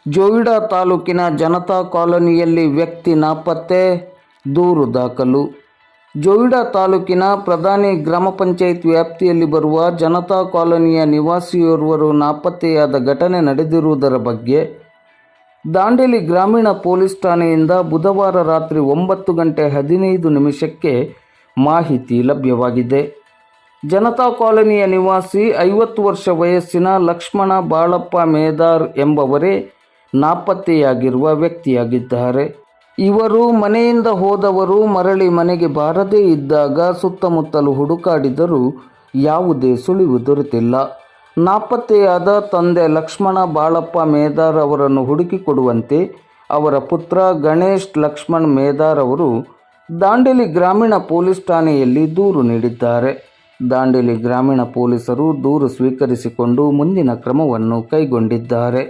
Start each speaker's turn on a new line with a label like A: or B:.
A: ಜೋಯಿಡಾ ತಾಲೂಕಿನ ಜನತಾ ಕಾಲೋನಿಯಲ್ಲಿ ವ್ಯಕ್ತಿ ನಾಪತ್ತೆ, ದೂರು ದಾಖಲು. ಜೋಯಿಡಾ ತಾಲೂಕಿನ ಪ್ರಧಾನಿ ಗ್ರಾಮ ಪಂಚಾಯತ್ ವ್ಯಾಪ್ತಿಯಲ್ಲಿ ಬರುವ ಜನತಾ ಕಾಲೋನಿಯ ನಿವಾಸಿಯೋರ್ವರು ನಾಪತ್ತೆಯಾದ ಘಟನೆ ನಡೆದಿರುವುದರ ಬಗ್ಗೆ ದಾಂಡೇಲಿ ಗ್ರಾಮೀಣ ಪೊಲೀಸ್ ಠಾಣೆಯಿಂದ ಬುಧವಾರ ರಾತ್ರಿ 9:15 ಮಾಹಿತಿ ಲಭ್ಯವಾಗಿದೆ. ಜನತಾ ಕಾಲೋನಿಯ ನಿವಾಸಿ 50 ವರ್ಷ ವಯಸ್ಸಿನ ಲಕ್ಷ್ಮಣ ಬಾಳಪ್ಪ ಮೇದಾರ್ ಎಂಬವರೇ ನಾಪತ್ತೆಯಾಗಿರುವ ವ್ಯಕ್ತಿಯಾಗಿದ್ದಾರೆ. ಇವರು ಮನೆಯಿಂದ ಹೋದವರು ಮರಳಿ ಮನೆಗೆ ಬಾರದೇ ಇದ್ದಾಗ ಸುತ್ತಮುತ್ತಲು ಹುಡುಕಾಡಿದರೂ ಯಾವುದೇ ಸುಳಿವು ದೊರೆತಿಲ್ಲ. ನಾಪತ್ತೆಯಾದ ತಂದೆ ಲಕ್ಷ್ಮಣ ಬಾಳಪ್ಪ ಮೇದಾರ್ ಅವರನ್ನು ಹುಡುಕಿಕೊಡುವಂತೆ ಅವರ ಪುತ್ರ ಗಣೇಶ್ ಲಕ್ಷ್ಮಣ್ ಮೇದಾರ್ ಅವರು ದಾಂಡೇಲಿ ಗ್ರಾಮೀಣ ಪೊಲೀಸ್ ಠಾಣೆಯಲ್ಲಿ ದೂರು ನೀಡಿದ್ದಾರೆ. ದಾಂಡೇಲಿ ಗ್ರಾಮೀಣ ಪೊಲೀಸರು ದೂರು ಸ್ವೀಕರಿಸಿಕೊಂಡು ಮುಂದಿನ ಕ್ರಮವನ್ನು ಕೈಗೊಂಡಿದ್ದಾರೆ.